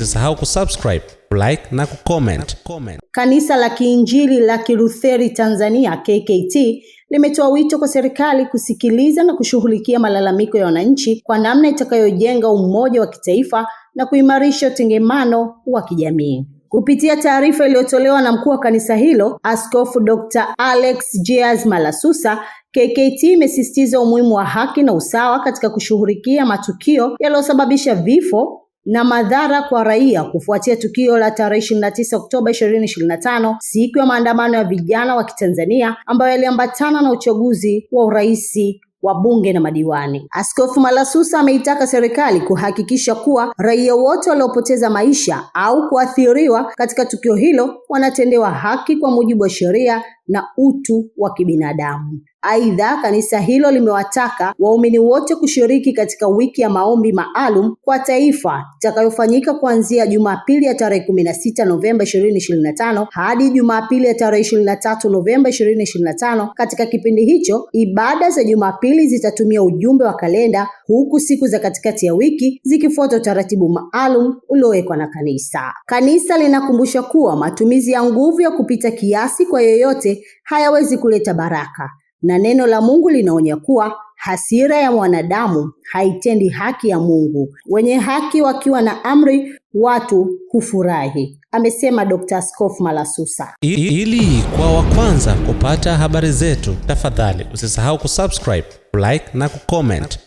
Usisahau kusubscribe, like na kucomment. Kanisa la Kiinjili la Kilutheri Tanzania KKT limetoa wito kwa serikali kusikiliza na kushughulikia malalamiko ya wananchi kwa namna itakayojenga umoja wa kitaifa na kuimarisha utengemano wa kijamii. Kupitia taarifa iliyotolewa na mkuu wa kanisa hilo, Askofu Dr. Alex J. Malasusa, KKT imesisitiza umuhimu wa haki na usawa katika kushughulikia matukio yaliyosababisha vifo na madhara kwa raia kufuatia tukio la tarehe 29 Oktoba 2025, siku ya maandamano ya vijana wa Kitanzania ambayo yaliambatana na uchaguzi wa urais wa bunge na madiwani. Askofu Malasusa ameitaka serikali kuhakikisha kuwa raia wote waliopoteza maisha au kuathiriwa katika tukio hilo wanatendewa haki kwa mujibu wa sheria na utu wa kibinadamu. Aidha, kanisa hilo limewataka waumini wote kushiriki katika wiki ya maombi maalum kwa taifa itakayofanyika kuanzia Jumapili ya tarehe 16 Novemba 2025 hadi Jumapili ya tarehe 23 Novemba 2025. Katika kipindi hicho, ibada za Jumapili zitatumia ujumbe wa kalenda, huku siku za katikati ya wiki zikifuata utaratibu maalum uliowekwa na kanisa. Kanisa linakumbusha kuwa matumizi ya nguvu ya kupita kiasi kwa yoyote hayawezi kuleta baraka, na neno la Mungu linaonya kuwa hasira ya mwanadamu haitendi haki ya Mungu. Wenye haki wakiwa na amri, watu hufurahi, amesema Dr. Askofu Malasusa. Ili kwa wa kwanza kupata habari zetu, tafadhali usisahau kusubscribe, like na kucomment.